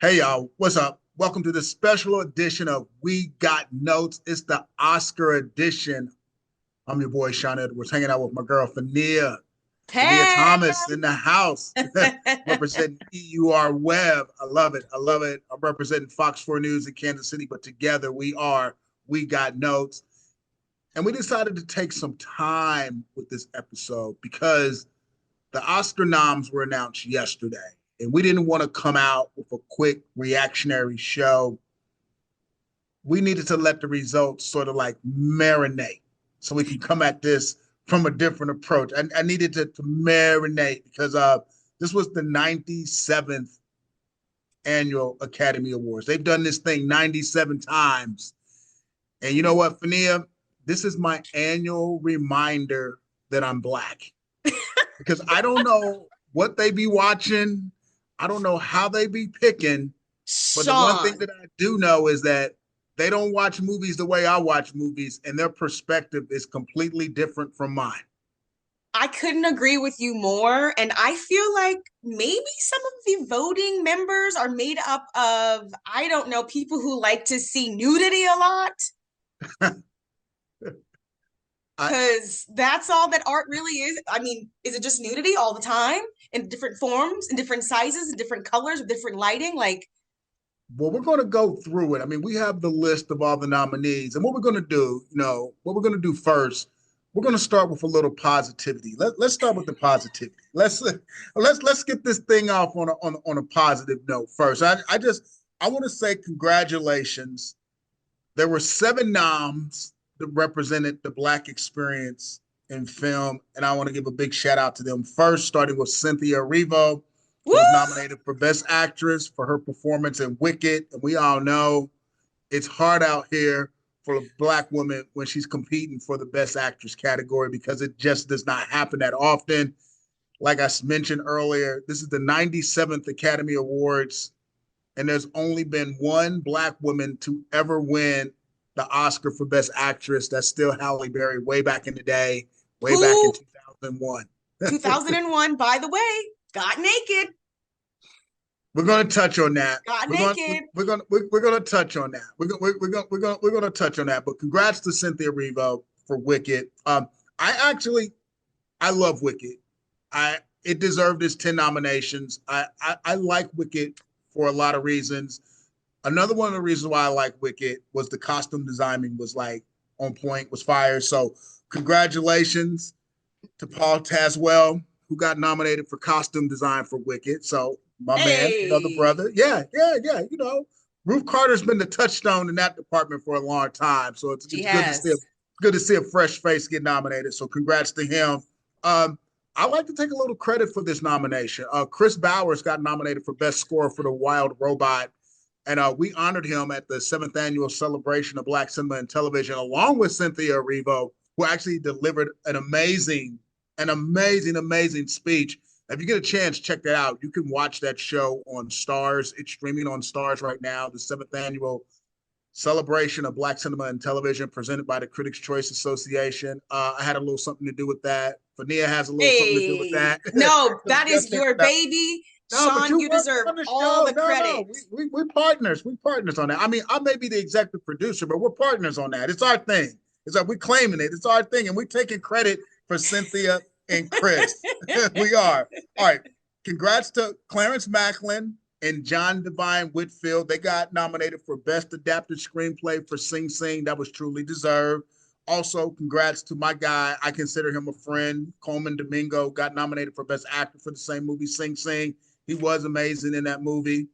Hey y'all, what's up? Welcome to the special edition of We Got Notes. It's the Oscar edition. I'm your boy Shawn Edwards, hanging out with my girl Fahnia. Fahnia Hey. Thomas in the house, representing EUR Web. I love it. I love it. I'm representing Fox 4 News in Kansas City, but together We Got Notes. And we decided to take some time with this episode because the Oscar noms were announced yesterday, and we didn't want to come out with a quick reactionary show. We needed to let the results sort of like marinate so we can come at this from a different approach. I needed to marinate because this was the 97th annual Academy Awards. They've done this thing 97 times. And you know what, Fania? This is my annual reminder that I'm black because I don't know what they be watching. I don't know how they be picking, but the one thing Shawn, that I do know is that they don't watch movies the way I watch movies, and their perspective is completely different from mine. I couldn't agree with you more. And I feel like maybe some of the voting members are made up of, I don't know, people who like to see nudity a lot. I Because that's all that art really is. I mean, is it just nudity all the time in different forms, in different sizes, in different colors, with different lighting? Like, Well, we're going to go through it. I mean, we have the list of all the nominees, and what we're going to do, what we're going to do first, we're going to start with a little positivity. Let's start with the positivity. Let's get this thing off on a positive note first. I want to say congratulations. There were seven noms that represented the Black experience in film, and I want to give a big shout out to them. First, starting with Cynthia Erivo, who was woo! nominated for Best Actress for her performance in Wicked. And we all know it's hard out here for a Black woman when she's competing for the Best Actress category because it just does not happen that often. Like I mentioned earlier, this is the 97th Academy Awards, and there's only been one Black woman to ever win the Oscar for Best Actress. That's still Halle Berry way back in the day, way back in Who 2001. 2001, by the way, got naked, We're going to touch on that. got We're going naked. we're going to touch on that. We're going to touch on that. But congrats to Cynthia Erivo for Wicked. I love Wicked. I It deserved its 10 nominations. I like Wicked for a lot of reasons. Another one of the reasons why I like Wicked was the costume designing was like on point, was fire. So congratulations to Paul Tazwell, who got nominated for costume design for Wicked. So my man, the Hey, brother, yeah. Ruth Carter's been the touchstone in that department for a long time. So she it's good to see has. a fresh face get nominated. So congrats to him. I like to take a little credit for this nomination. Chris Bowers got nominated for Best Score for The Wild Robot, and we honored him at the 7th annual celebration of Black cinema and television, along with Cynthia Erivo, who actually delivered an amazing speech. If you get a chance, check that out. You can watch that show on Stars. It's streaming on Stars right now. The 7th annual celebration of Black cinema and television presented by the Critics' Choice Association. I had a little something to do with that. Fania has a little something to do with Hey, that. no, So that you gotta is check your that out. baby. No, but Shawn, you you worked deserve on the all show. the No. credit. We're partners. We're partners on that. I mean, I may be the executive producer, but we're partners on that. It's our thing. It's like we're claiming it. It's our thing. And we're taking credit for Cynthia and Chris. We are. All right. Congrats to Clarence Macklin and John Divine Whitfield. They got nominated for Best Adapted Screenplay for Sing Sing. That was truly deserved. Also, congrats to my guy. I consider him a friend. Coleman Domingo got nominated for Best Actor for the same movie, Sing Sing. He was amazing in that movie.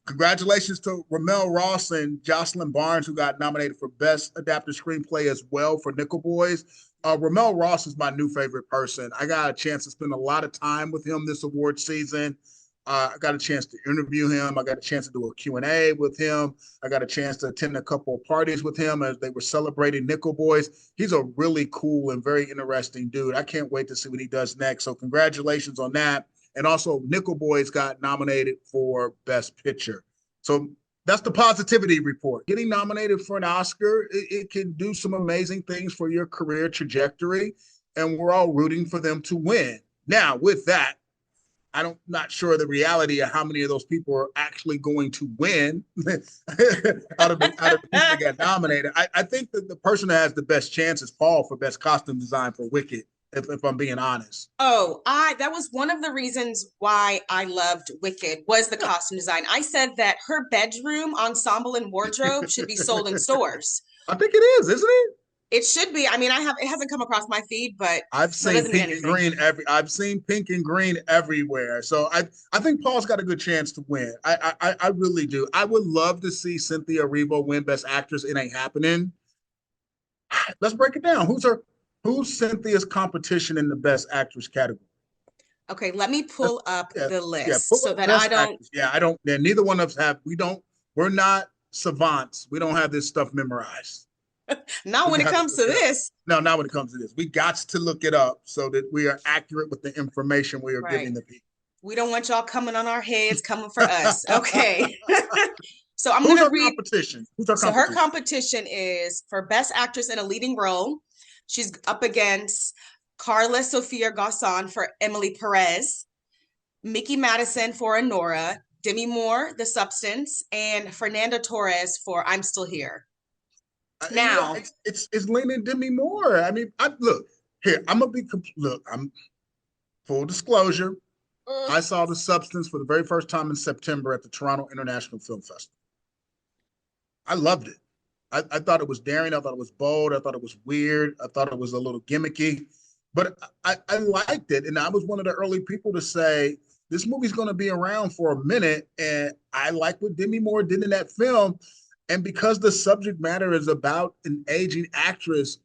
Congratulations to Ramel Ross and Jocelyn Barnes, who got nominated for Best Adapted Screenplay as well for Nickel Boys. Ramel Ross is my new favorite person. I got a chance to spend a lot of time with him this award season. I got a chance to interview him. I got a chance to do a Q&A with him. I got a chance to attend a couple of parties with him as they were celebrating Nickel Boys. He's a really cool and very interesting dude. I can't wait to see what he does next. So congratulations on that. And also, Nickel Boys got nominated for Best Picture. So that's the positivity report. Getting nominated for an Oscar, it can do some amazing things for your career trajectory, and we're all rooting for them to win. Now, with that, I don't not sure the reality of how many of those people are actually going to win out of the people that got nominated. I think that the person that has the best chance is Paul for best costume design for Wicked, if I'm being honest. Oh, I that was one of the reasons why I loved Wicked was the Yeah, costume design. I said that her bedroom ensemble and wardrobe should be sold in stores. I think it is, isn't it? It should be. I mean, it hasn't come across my feed, but I've that seen doesn't mean pink and anything. green I've seen pink and green everywhere. So I think Paul's got a good chance to win. I really do. I would love to see Cynthia Erivo win Best Actress. It ain't happening. Let's break it down. Who's Cynthia's competition in the Best Actress category? Okay, let me Let's, pull up yeah, the yeah. list Pull so up that I Best don't, Actress. Yeah, I don't. Yeah, neither one of us have. We don't. We're not savants. We don't have this stuff memorized. not We when it got to comes look to it up. this. No, not when it comes to this. We got to look it up so that we are accurate with the information we are Right. giving the people. We don't want y'all coming on our heads, coming for us. Okay. So I'm going Who's to our read. competition? Who's our So her competition? competition is for Best Actress in a Leading Role. She's up against Carla Sofia Garson for Emily Perez, Mickey Madison for Honora, Demi Moore, The Substance, and Fernanda Torres for I'm Still Here. Yeah, Now, it's leaning Demi Moore. I mean, I look here. I'm gonna be look. I'm full disclosure. I saw The Substance for the very first time in September at the Toronto International Film Festival. I loved it. I thought it was daring. I thought it was bold. I thought it was weird. I thought it was a little gimmicky, but I liked it. And I was one of the early people to say this movie's going to be around for a minute. And I like what Demi Moore did in that film. And because the subject matter is about an aging actress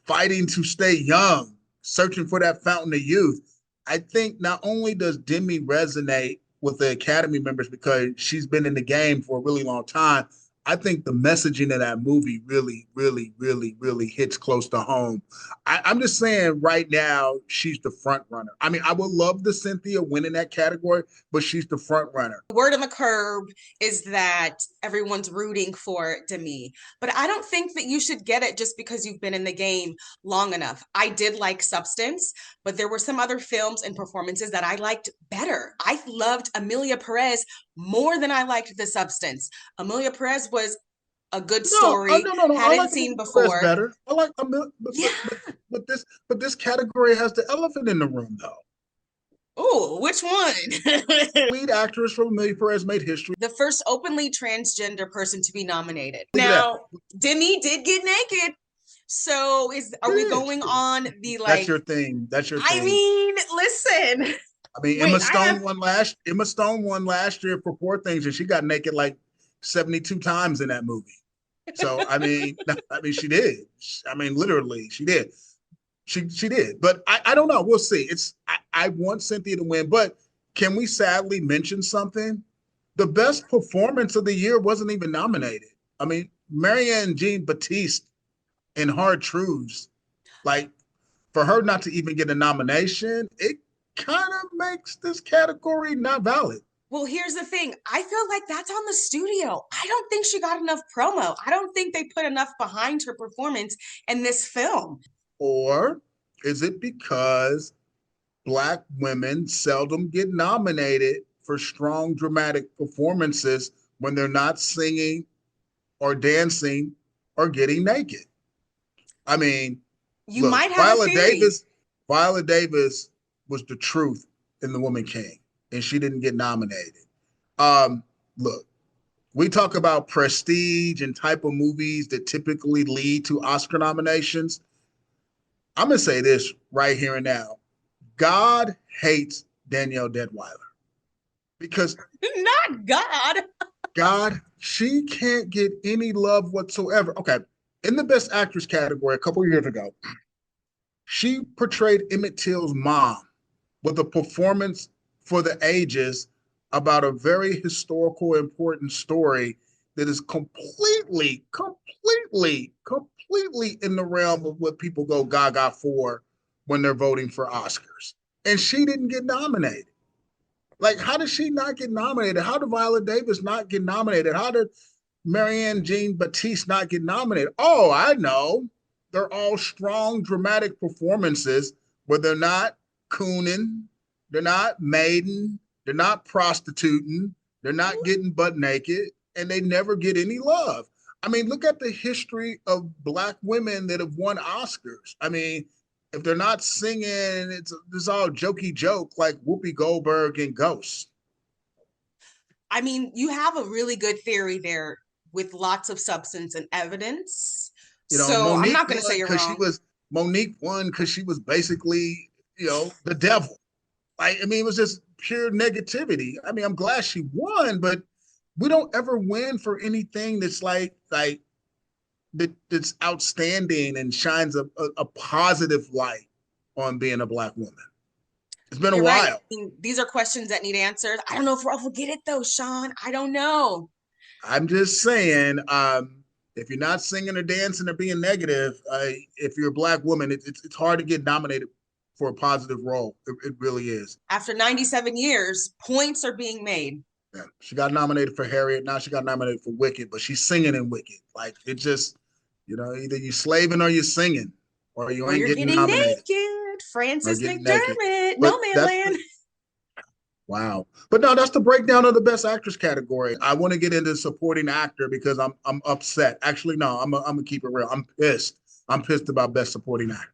fighting to stay young, searching for that fountain of youth, I think not only does Demi resonate with the Academy members because she's been in the game for a really long time, I think the messaging of that movie really, really, really, really hits close to home. I'm just saying right now, she's the front runner. I mean, I would love the Cynthia win in that category, but she's the front runner. the word on the curb is that everyone's rooting for Demi. But I don't think that you should get it just because you've been in the game long enough. I did like Substance, but there were some other films and performances that I liked better. I loved Amelia Perez more than I liked The Substance. Amelia Perez was a good No, story, no, no, no. I hadn't like seen Amelia Perez before. better. I like, Yeah. but this category has the elephant in the room, though. Oh, which one? Lead actress from Amelia Perez made history. The first openly transgender person to be nominated. Look at that. Now, Demi did get naked. So are we It going is. on the That's like your thing. That's your I thing. mean, listen. I mean, Wait, I have Emma Stone won last year for Poor Things, and she got naked like 72 times in that movie. So I mean, she did. I mean, literally, she did. She did. But I don't know. We'll see. I want Cynthia to win, but can we sadly mention something? The best performance of the year wasn't even nominated. I mean, Marianne Jean Baptiste in Hard Truths, like for her not to even get a nomination, it kind of makes this category not valid. well, here's the thing. I feel like that's on the studio. I don't think she got enough promo. I don't think they put enough behind her performance in this film. Or is it because Black women seldom get nominated for strong dramatic performances when they're not singing or dancing or getting naked? I mean, You look, might have a theory. Viola Davis was the truth in The Woman King, and she didn't get nominated. Look, we talk about prestige and type of movies that typically lead to Oscar nominations. I'm gonna say this right here and now. God hates Danielle Deadweiler because Not God. God, she can't get any love whatsoever. Okay, in the Best Actress category a couple years ago, she portrayed Emmett Till's mom with a performance for the ages about a very historical, important story that is completely in the realm of what people go gaga for when they're voting for Oscars. And she didn't get nominated. Like, how did she not get nominated? How did Viola Davis not get nominated? How did Marianne Jean Baptiste not get nominated? Oh, I know. They're all strong, dramatic performances where they're not cooning, They're not maiden. They're not prostituting. They're not getting butt naked, and they never get any love. I mean, look at the history of Black women that have won Oscars. I mean, if they're not singing, it's all jokey joke like Whoopi Goldberg and Ghost. I mean, you have a really good theory there with lots of substance and evidence. You know, So I'm not going to say you're wrong. Monique won because she was basically, the devil. Like, I mean, it was just pure negativity. I mean, I'm glad she won, but we don't ever win for anything that's that's outstanding and shines a positive light on being a Black woman. It's been You're a right. while. I mean, these are questions that need answers. I don't know if we'll get it though, Shawn. I don't know. I'm just saying, if you're not singing or dancing or being negative, if you're a Black woman, it's hard to get nominated for a positive role. It really is. After 97 years, points are being made. Yeah. She got nominated for Harriet. Now she got nominated for Wicked, but she's singing in Wicked. Like, it just, either you slaving or you singing, or you Or ain't you're getting getting nominated. naked. Or Frances getting naked. McDermott, But No Man that's Land. wow. But no, that's the breakdown of the best actress category. I want to get into supporting actor because I'm upset. Actually, no, I'm gonna keep it real. I'm pissed. I'm pissed about best supporting actor.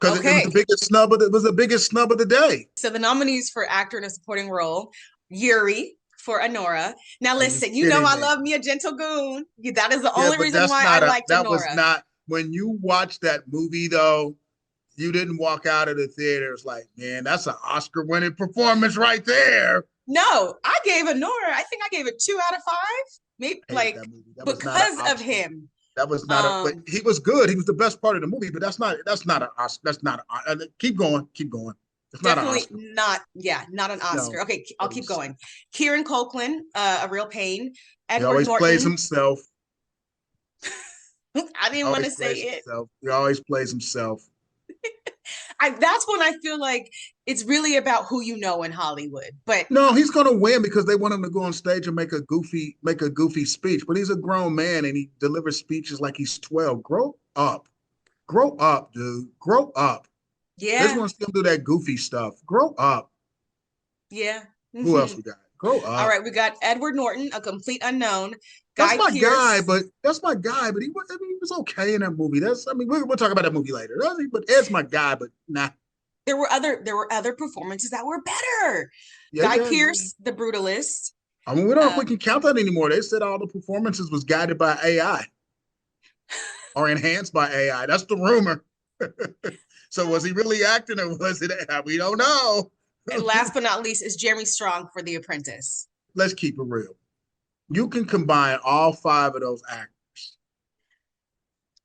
Because it was Okay. the biggest snub of the day. So the nominees for actor in a supporting role, Yuri for Anora. Now Are you listen, you know kidding I me? love me a gentle goon. That is the Yeah, only but reason why I liked that was Anora. not when you watched that movie though, you didn't walk out of the theaters like, man, that's an Oscar winning performance right there. No, I gave Anora, I think I gave it 2 out of 5. Maybe I hated like that movie. That was not an because of Oscar. him. That was not a. But he was good. He was the best part of the movie. But that's not an Oscar. That's not a. Keep going. Keep going. It's not an Definitely Oscar. not, yeah, not an No, Oscar. Okay, I'll that keep was. going. Kieran Culkin, A Real Pain. He Edward always plays Norton. himself. I didn't want to say it. He always plays himself. That's when I feel like it's really about who you know in Hollywood. But No, he's gonna win because they want him to go on stage and make a goofy speech. But he's a grown man and he delivers speeches like he's 12. Grow up, dude. Grow up. They just yeah, want to see him do that goofy stuff. Grow up. yeah. Who else we got? Grow All up. right, we got Edward Norton, A Complete Unknown. That's Guy my guy, Pearce. but he was. I mean, he was okay in that movie. We'll talk about that movie later. But Ed's my guy, but nah. There were other performances that were better. Yeah, Guy yeah, yeah. Pearce, The Brutalist. I mean, we don't know if we can count that anymore. They said all the performances was guided by AI or enhanced by AI. That's the rumor. So was he really acting or was it? We don't know. And last but not least is Jeremy Strong for The Apprentice. Let's keep it real. You can combine all 5 of those actors,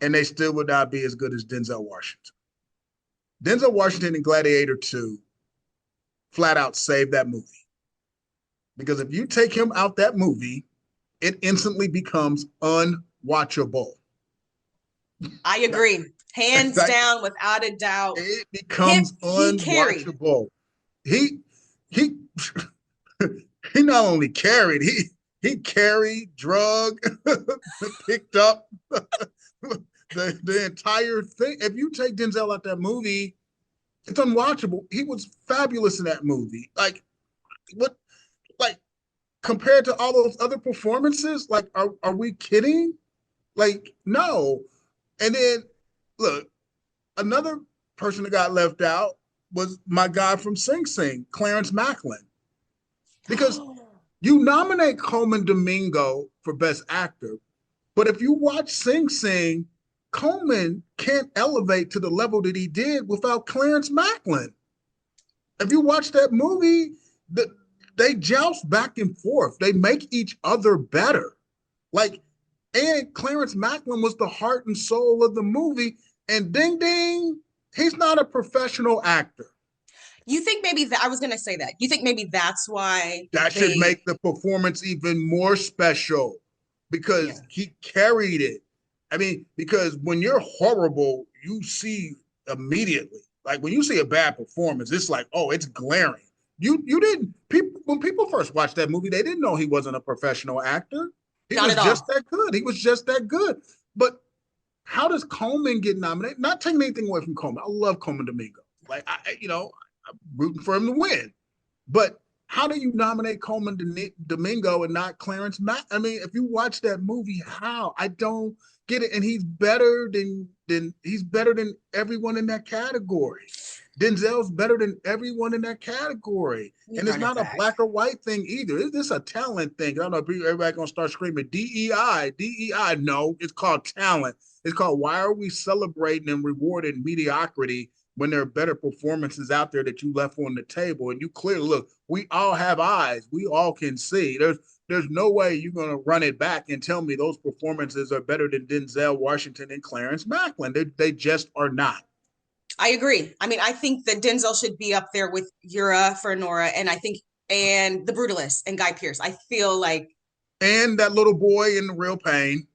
and they still would not be as good as Denzel Washington. Denzel Washington in Gladiator 2 flat out saved that movie. Because if you take him out that movie, it instantly becomes unwatchable. I agree. Hands down, without a doubt. It becomes unwatchable. He not only carried, he carried, drug, picked up the entire thing. If you take Denzel out that movie, it's unwatchable. He was fabulous in that movie. Like what? Like compared to all those other performances, like are we kidding? Like no. And then look, another person that got left out was my guy from Sing Sing, Clarence Macklin, because you nominate Coleman Domingo for Best Actor, but if you watch Sing Sing, Coleman can't elevate to the level that he did without Clarence Macklin. If you watch that movie, they joust back and forth. They make each other better. And Clarence Macklin was the heart and soul of the movie. And ding ding, he's not a professional actor. You think maybe that I was going to say that. You think maybe that's why that should make the performance even more special because he carried it. I mean, because when you're horrible, you see immediately. Like when you see a bad performance, it's like, oh, it's glaring. You didn't when people first watched that movie, they didn't know he wasn't a professional actor. He was just that good. He was just that good. But how does Coleman get nominated? Not taking anything away from Coleman. I love Coleman Domingo. Like rooting for him to win. But how do you nominate Coleman Domingo and not Clarence Mack? I mean, if you watch that movie, how? I don't get it. And he's better than everyone in that category. Denzel's better than everyone in that category. You And it's run it not a back. black or white thing either. It's just a talent thing. I don't know if everybody gonna start screaming DEI, DEI. No, it's called talent. It's called why are we celebrating and rewarding mediocrity when there are better performances out there that you left on the table. And you clearly look, we all have eyes. We all can see. There's no way you're gonna run it back and tell me those performances are better than Denzel Washington and Clarence Macklin. They just are not. I agree. I mean, I think that Denzel should be up there with Yura for Nora, and I think and the Brutalist and Guy Pearce. I feel like And that little boy in the real pain.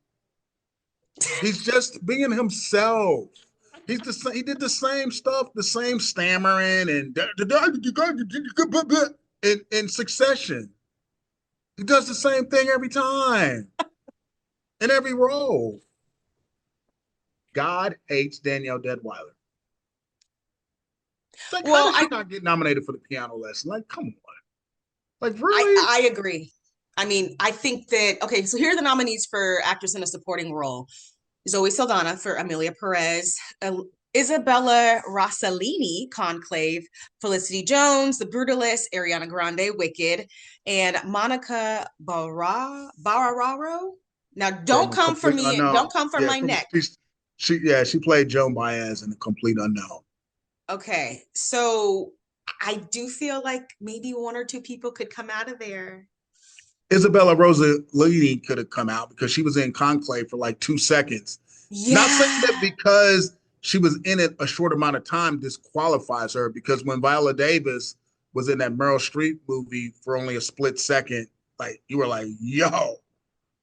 He's just being himself. He did the same stuff, the same stammering and in Succession. He does the same thing every time in every role. God hates Danielle Deadweiler. Like, how well, did she not get nominated for the piano lesson? Like, come on. Like, really? I agree. I mean, I think that okay, so here are the nominees for actress in a supporting role. Zoe Saldana for Amelia Perez, Isabella Rossellini, Conclave, Felicity Jones, The Brutalist, Ariana Grande, Wicked, and Monica Barraro. Now, don't From a come for complete me. unknown. Don't come for Yeah, my neck. she played Joan Baez in a complete unknown. Okay, so I do feel like maybe one or two people could come out of there. Isabella Rossellini could have come out because she was in Conclave for like 2 seconds. Not saying that Yeah. because she was in it a short amount of time disqualifies her, because when Viola Davis was in that Meryl Streep movie for only a split second, like you were like, yo,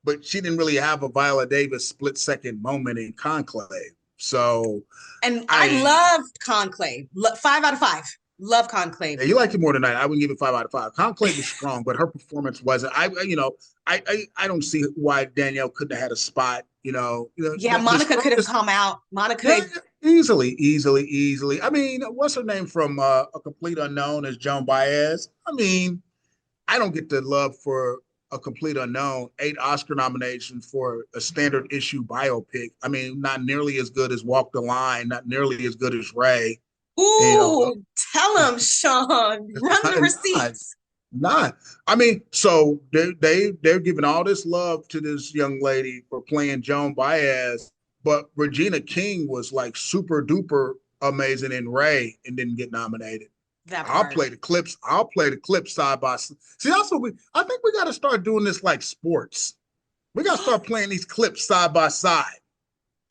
but she didn't really have a Viola Davis split second moment in Conclave. So And I I loved Conclave. 5 out of 5. Love Conclave. Yeah, you liked it more than I wouldn't give it 5 out of 5. Conclave was strong, but her performance wasn't. I don't see why Danielle couldn't have had a spot. Yeah, The Monica could have strongest. come out. Monica, Yeah, easily. I mean, what's her name from A Complete Unknown is Joan Baez. I mean, I don't get the love for A Complete Unknown. 8 Oscar nominations for a standard issue biopic. I mean, not nearly as good as Walk the Line, not nearly as good as Ray. You know, ooh, tell him, Shawn. it's Run the not. receipts. Not. I mean, so they're giving all this love to this young lady for playing Joan Baez, but Regina King was like super duper amazing in Ray and didn't get nominated. That I'll part. play the clips. I'll play the clips side by side. See, also I think we got to start doing this like sports. We got to start playing these clips side by side.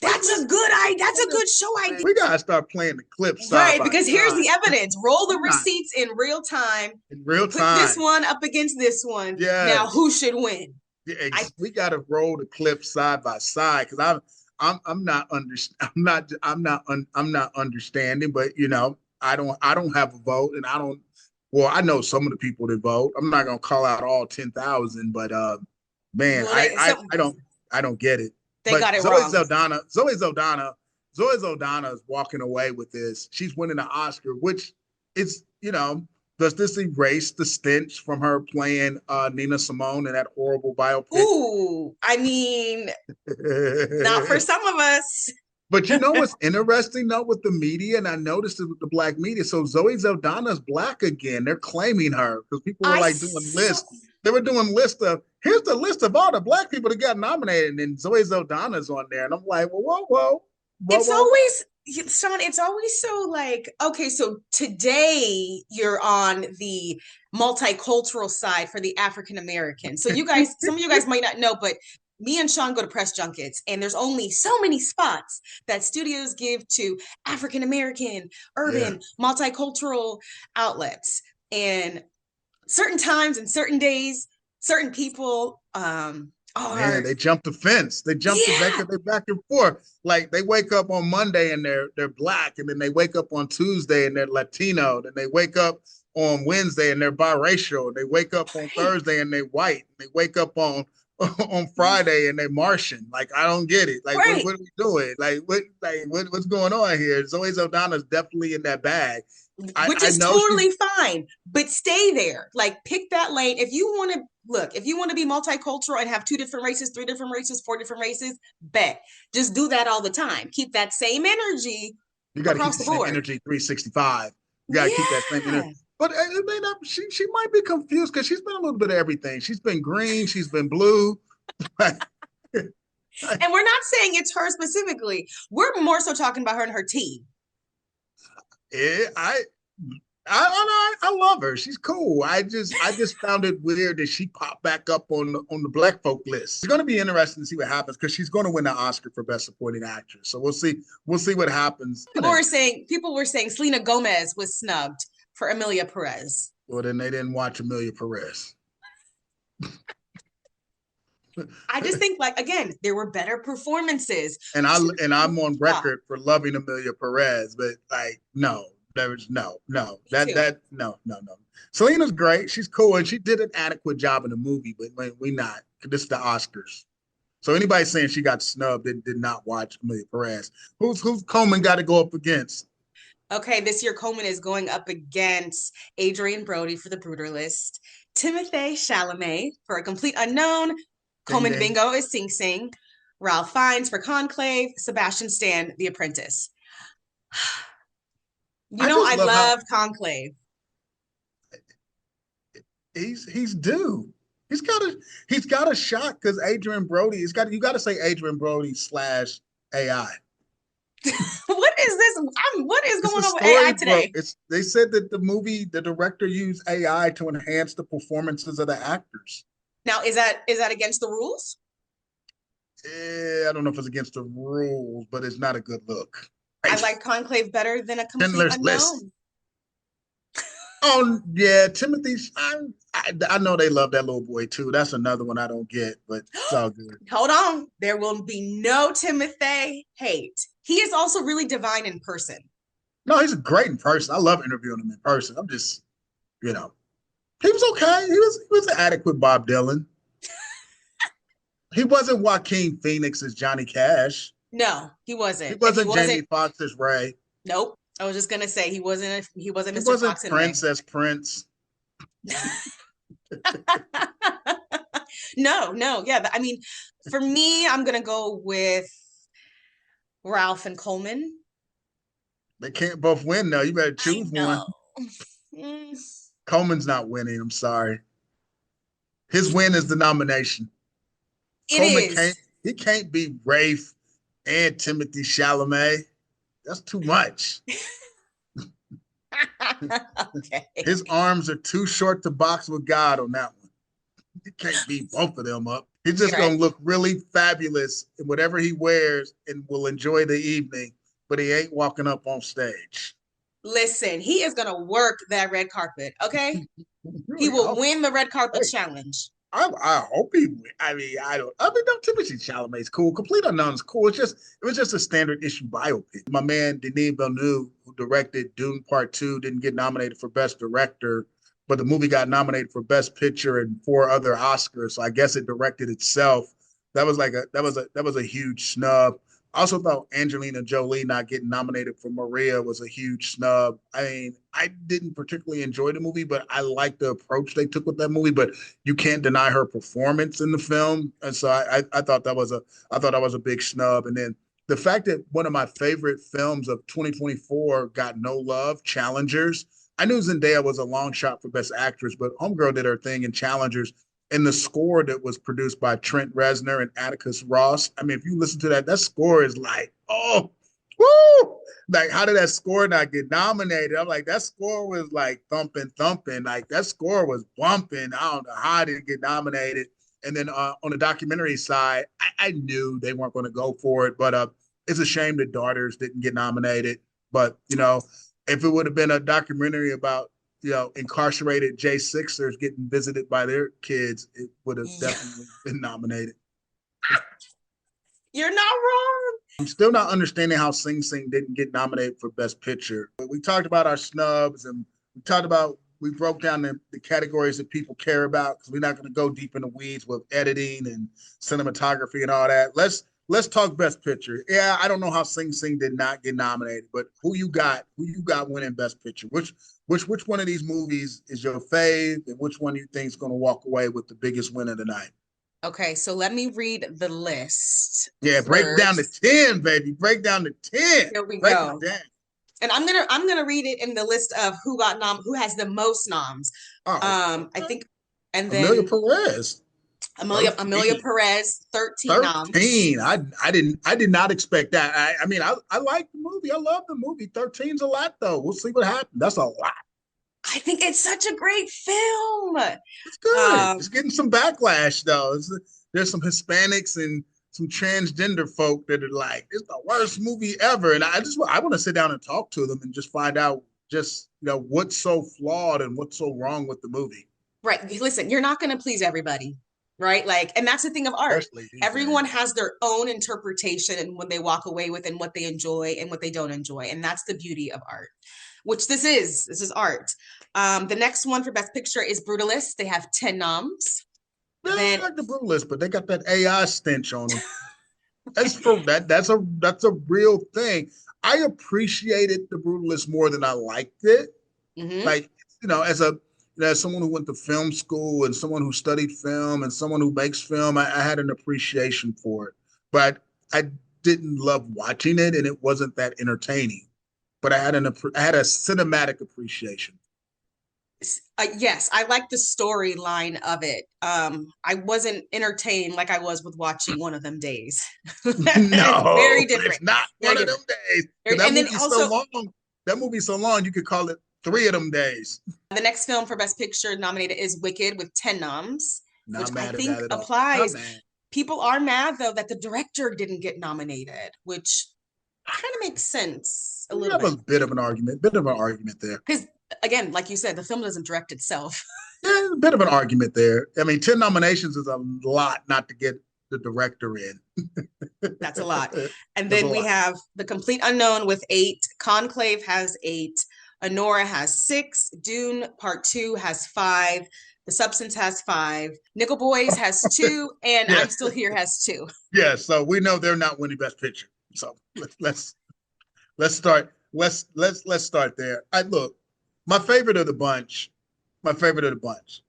That's a good idea. That's a good show idea. We got to start playing the clips side Right, by because here's side the evidence. Roll the We're not receipts in real time. in real Put this time. one up against this one. Now, Yes. who should win? Yeah, I we got to roll the clips side by side because I'm not under I'm not understanding, but I don't have a vote, and I don't. Well, I know some of the people that vote. I'm not gonna call out all 10,000, but man, well, I don't get it. they But got it wrong. Zoe Saldana is walking away with this. She's winning an Oscar, which is does this erase the stench from her playing Nina Simone in that horrible biopic? Ooh, I mean, not for some of us. But you know what's interesting though with the media, and I noticed it with the black media. So Zoe Saldana's black again. They're claiming her because people were I like doing so lists. They were doing lists of here's the list of all the black people that got nominated, and Zoe Saldana's on there. And I'm like, well, it's whoa. always Shawn, it's always so like, okay, so today you're on the multicultural side for the African American. So you guys, some of you guys might not know, but me and Shawn go to press junkets, and there's only so many spots that studios give to African American, Yeah. urban, multicultural outlets. And certain times and certain days, certain people Man, are they jumped the fence. They jumped the back, yeah. they back and forth. Like they wake up on Monday and they're black, and then they wake up on Tuesday and they're Latino. Then they wake up on Wednesday and they're biracial. They wake up on Right. Thursday and they're white. They wake up on on Friday and they're Martian. Like I don't get it. Like Right. what are we doing? What's going on here? Zoe Saldana's definitely in that bag. which I is know she's totally fine, but stay there. Like pick that lane. If you want to look, if you want to be multicultural and have two different races, three different races, four different races, bet. Just do that all the time. Keep that same energy you got to keep across the the same board. energy 365. You got to keep that same energy. Yeah. But it may not, she might be confused because she's been a little bit of everything. She's been green, she's been blue. And we're not saying it's her specifically. We're more so talking about her and her team. Yeah, I love her. She's cool. I just found it weird that she popped back up on the black folk list. It's going to be interesting to see what happens because she's going to win the Oscar for Best Supporting Actress. So we'll see what happens. People were saying Selena Gomez was snubbed for Emilia Perez. Well, then they didn't watch Emilia Perez. I just think like again, there were better performances. I'm on record for loving Emilia Perez, but like no, there was no Me too. that no. Selena's great. She's cool and she did an adequate job in the movie, but we not. This is the Oscars. So anybody saying she got snubbed did not watch Emilia Perez. Who's Coleman got to go up against? Okay, this year Coleman is going up against Adrian Brody for The Brutalist, Timothée Chalamet for A Complete Unknown, Ding Coleman ding. Bingo is Sing Sing, Ralph Fiennes for Conclave, Sebastian Stan, The Apprentice. You I know, just I love how love Conclave. he's due. He's got a shot because Adrian Brody. You got to say Adrian Brody slash AI. What is this? What is It's going a on with AI storybook. today? They said that the director used AI to enhance the performances of the actors. Now, is that against the rules? I don't know if it's against the rules, but it's not a good look. I Right. like Conclave better than A Complete Schindler's List. Unknown. Oh yeah, Timothy. I know they love that little boy too. That's another one I don't get, but it's all good. Hold on. There will be no Timothée hate. He is also really divine in person. No, he's a great in person. I love interviewing him in person. I'm just, you know, he was okay. He was an adequate Bob Dylan. He wasn't Joaquin Phoenix as Johnny Cash. No, he He wasn't. And he wasn't wasn't. Jamie Foxx as Ray. Nope. I was just gonna say he wasn't He Mr. wasn't Fox in Ray. Prince as Prince. No, no, yeah. I mean, for me, I'm gonna go with Ralph and Coleman. They can't both win though. You better I choose one. know. Mm, Coleman's not winning. I'm sorry. His win is the nomination. it Coleman is. can't be Rafe and Timothy Chalamet. That's too much. Okay. His arms are too short to box with God on that one. He can't beat both of them up. He's You're just right. gonna look really fabulous in whatever he wears and will enjoy the evening, but he ain't walking up on stage. Listen, he is gonna work that red carpet. Okay, he Really, will win the red carpet hey, challenge. I hope he. I mean, I don't. I mean, no, Timothy Chalamet's cool. Complete Unknown's cool. It was just a standard issue biopic. My man Denis Villeneuve, who directed Dune Part Two, didn't get nominated for Best Director, but the movie got nominated for Best Picture and four other Oscars. So I guess it directed itself. That was a huge snub. I also thought Angelina Jolie not getting nominated for Maria was a huge snub. I mean, I didn't particularly enjoy the movie, but I liked the approach they took with that movie. But you can't deny her performance in the film, and so I thought that was a big snub. And then the fact that one of my favorite films of 2024 got no love, Challengers. I knew Zendaya was a long shot for Best Actress, but Homegirl did her thing in Challengers and the score that was produced by Trent Reznor and Atticus Ross. I mean, if you listen to that score is like, oh, woo! Like, how did that score not get nominated? I'm like, that score was like thumping, thumping. Like, that score was bumping. I don't know how it didn't get nominated. And then on the documentary side, I knew they weren't going to go for it, but it's a shame that Daughters didn't get nominated. But, if it would have been a documentary about incarcerated J6ers getting visited by their kids, it would have Yeah. definitely been nominated. You're not wrong. I'm still not understanding how Sing Sing didn't get nominated for Best Picture. But we talked about our snubs and we broke down the categories that people care about because we're not going to go deep in the weeds with editing and cinematography and all that. let's talk Best Picture. Yeah, I don't know how Sing Sing did not get nominated, but who you got? Who you got winning Best Picture? Which one of these movies is your fave, and which one you think is going to walk away with the biggest win of the night? Okay, so let me read the list Yeah, break down to first. 10, baby. Break down to 10. Here we Break it go. down. And I'm gonna read it in the list of who has the most noms. Oh, I okay. think, and Amelia then Perez. Amelia 13. Perez, 13 noms. 13. I did not expect that. I mean I like the movie. I love the movie. 13's a lot though. We'll see what happens. That's a lot. I think it's such a great film. It's good. It's Um, getting some backlash though. There's some Hispanics and some transgender folk that are like, it's the worst movie ever. And I want to sit down and talk to them and just find out just what's so flawed and what's so wrong with the movie. right. Listen, you're not going to please everybody, right? Like, and that's the thing of art. Especially these Everyone days. has their own interpretation and what they walk away with and what they enjoy and what they don't enjoy. And that's the beauty of art, which this is. This is art. The next one for Best Picture is Brutalist. They have 10 noms. Yeah, I Then, like the Brutalist, but they got that AI stench on them. That's for that. That's a real thing. I appreciated the Brutalist more than I liked it. mhm. Like as someone who went to film school and someone who studied film and someone who makes film, I had an appreciation for it. But I didn't love watching it, and it wasn't that entertaining. But I had a cinematic appreciation. Yes, I like the storyline of it. I wasn't entertained like I was with watching One of Them Days. It's very No, different. it's not Very one of them different. days. 'Cause that And then movie's so also long. That movie's so long. You could call it 3 of them days. the next film for Best Picture nominated is Wicked with 10 noms, which Not I mad at think that at all. Not applies. mad. People are mad though that the director didn't get nominated, which kind of makes sense a We little have a bit. bit of an argument there. Because again, like you said, the film doesn't direct itself. Yeah, a bit of an argument there. I mean, 10 nominations is a lot not to get the director in. That's a lot. And That's a then we lot. have The Complete Unknown with 8. Conclave has 8. Honora has 6. Dune Part 2 has 5. The Substance has 5. Nickel Boys has 2. And Yeah, I'm Still Here has 2. yeah. So we know they're not winning Best Picture. So let's start. Let's start there. I look, my favorite of the bunch. My favorite of the bunch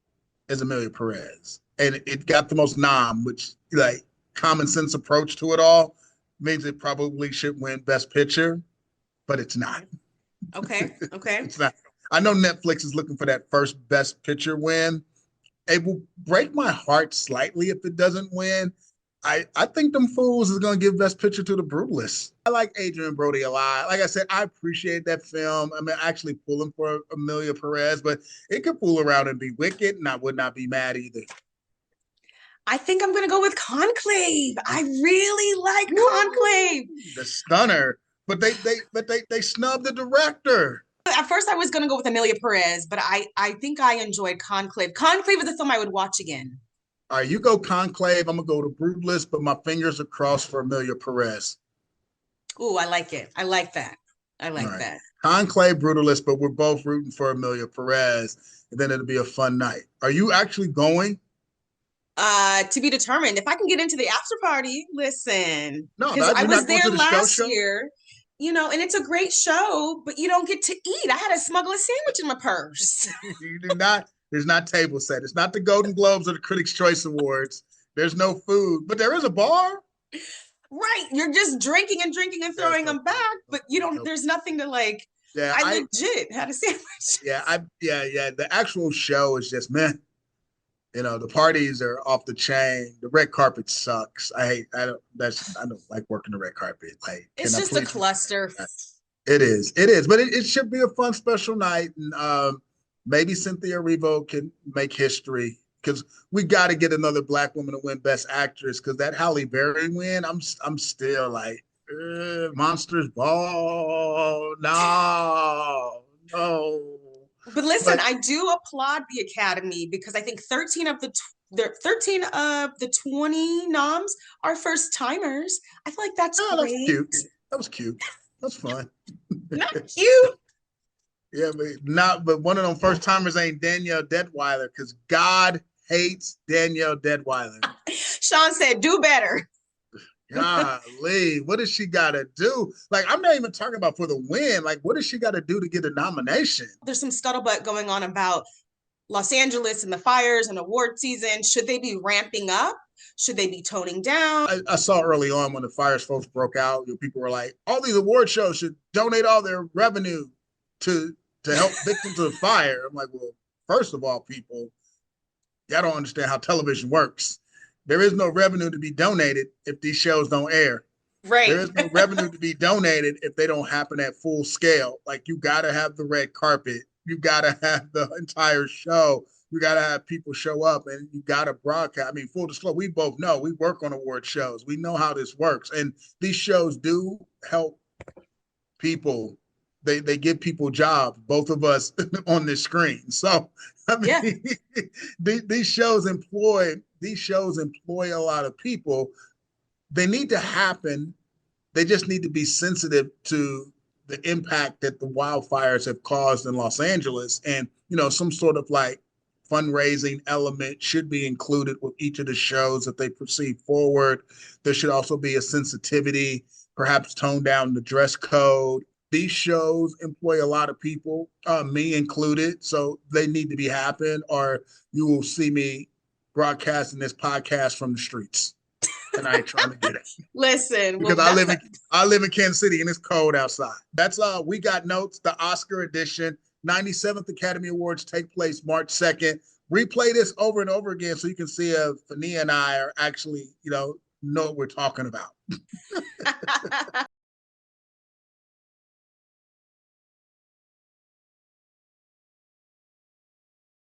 is Amelia Perez, and it got the most nom, which like common sense approach to it all means it probably should win Best Picture, but it's not. Okay. Okay. It's not. I know Netflix is looking for that first Best Picture win. It will break my heart slightly if it doesn't win. I think them fools is gonna give Best Picture to the Brutalists. I like Adrian Brody a lot. Like I said, I appreciate that film. I mean, actually pulling for Amelia Perez, but it could fool around and be Wicked, and I would not be mad either. I think I'm going to go with Conclave. I really like Conclave. The stunner, but they snubbed the director. At first, I was going to go with Amelia Perez, but I think I enjoyed Conclave. Conclave is the film I would watch again. All right, you go Conclave. I'm gonna go to Brutalist, but my fingers are crossed for Amelia Perez. Ooh, I like it. I like that. I All like right, that. Conclave, Brutalist, but we're both rooting for Amelia Perez, and then it'll be a fun night. Are you actually going? To be determined. If I can get into the after party, listen, No, because that I you're was not going there to the show last show. year, and it's a great show, but you don't get to eat. I had to smuggle a sandwich in my purse. You do not. There's not table set. It's not the Golden Globes or the Critics' Choice Awards. There's no food, but there is a bar. Right. You're just drinking and There's throwing no them back, but you there's don't, no there's nothing to like. Yeah, I legit had a sandwich. yeah. The actual show is just man. The parties are off the chain. The red carpet sucks. I don't like working the red carpet. Like, can It's I just a please? cluster. It is, but it should be a fun special night, and maybe Cynthia Erivo can make history because we got to get another Black woman to win Best Actress because that Halle Berry win, I'm still like Monsters Ball, no, But listen, but I do applaud the Academy because I think 13 of the 20 noms are first timers. I feel like that's no, that was great. cute. That was cute. That's fun. Not cute. Yeah, but not. But one of them first timers ain't Danielle Deadweiler because God hates Danielle Deadweiler. Shawn said, do better. Golly, what does she got to do? Like, I'm not even talking about for the win. Like, what does she got to do to get a nomination? There's some scuttlebutt going on about Los Angeles and the fires and award season. Should they be ramping up? Should they be toning down? I saw early on when the fires folks broke out, people were like, all these award shows should donate all their revenue to help victims of fire. I'm like, well, first of all, people, y'all don't understand how television works. There is no revenue to be donated if these shows don't air. Right. There is no revenue to be donated if they don't happen at full scale. Like, you got to have the red carpet. You got to have the entire show. You got to have people show up, and you got to broadcast. I mean, full disclosure, we both know we work on award shows. We know how this works. And these shows do help people. They give people jobs, both of us on this screen. So, I mean, yeah. these shows employ a lot of people. They need to happen. They just need to be sensitive to the impact that the wildfires have caused in Los Angeles. And, some sort of like fundraising element should be included with each of the shows that they proceed forward. There should also be a sensitivity, perhaps tone down the dress code. These shows employ a lot of people, me included. So they need to be happening, or you will see me broadcasting this podcast from the streets. And I ain't trying to get it. Listen, because I live in Kansas City and it's cold outside. That's We Got Notes, the Oscar edition. 97th Academy Awards take place March 2nd. Replay this over and over again so you can see if Fahnia and I are actually, know what we're talking about.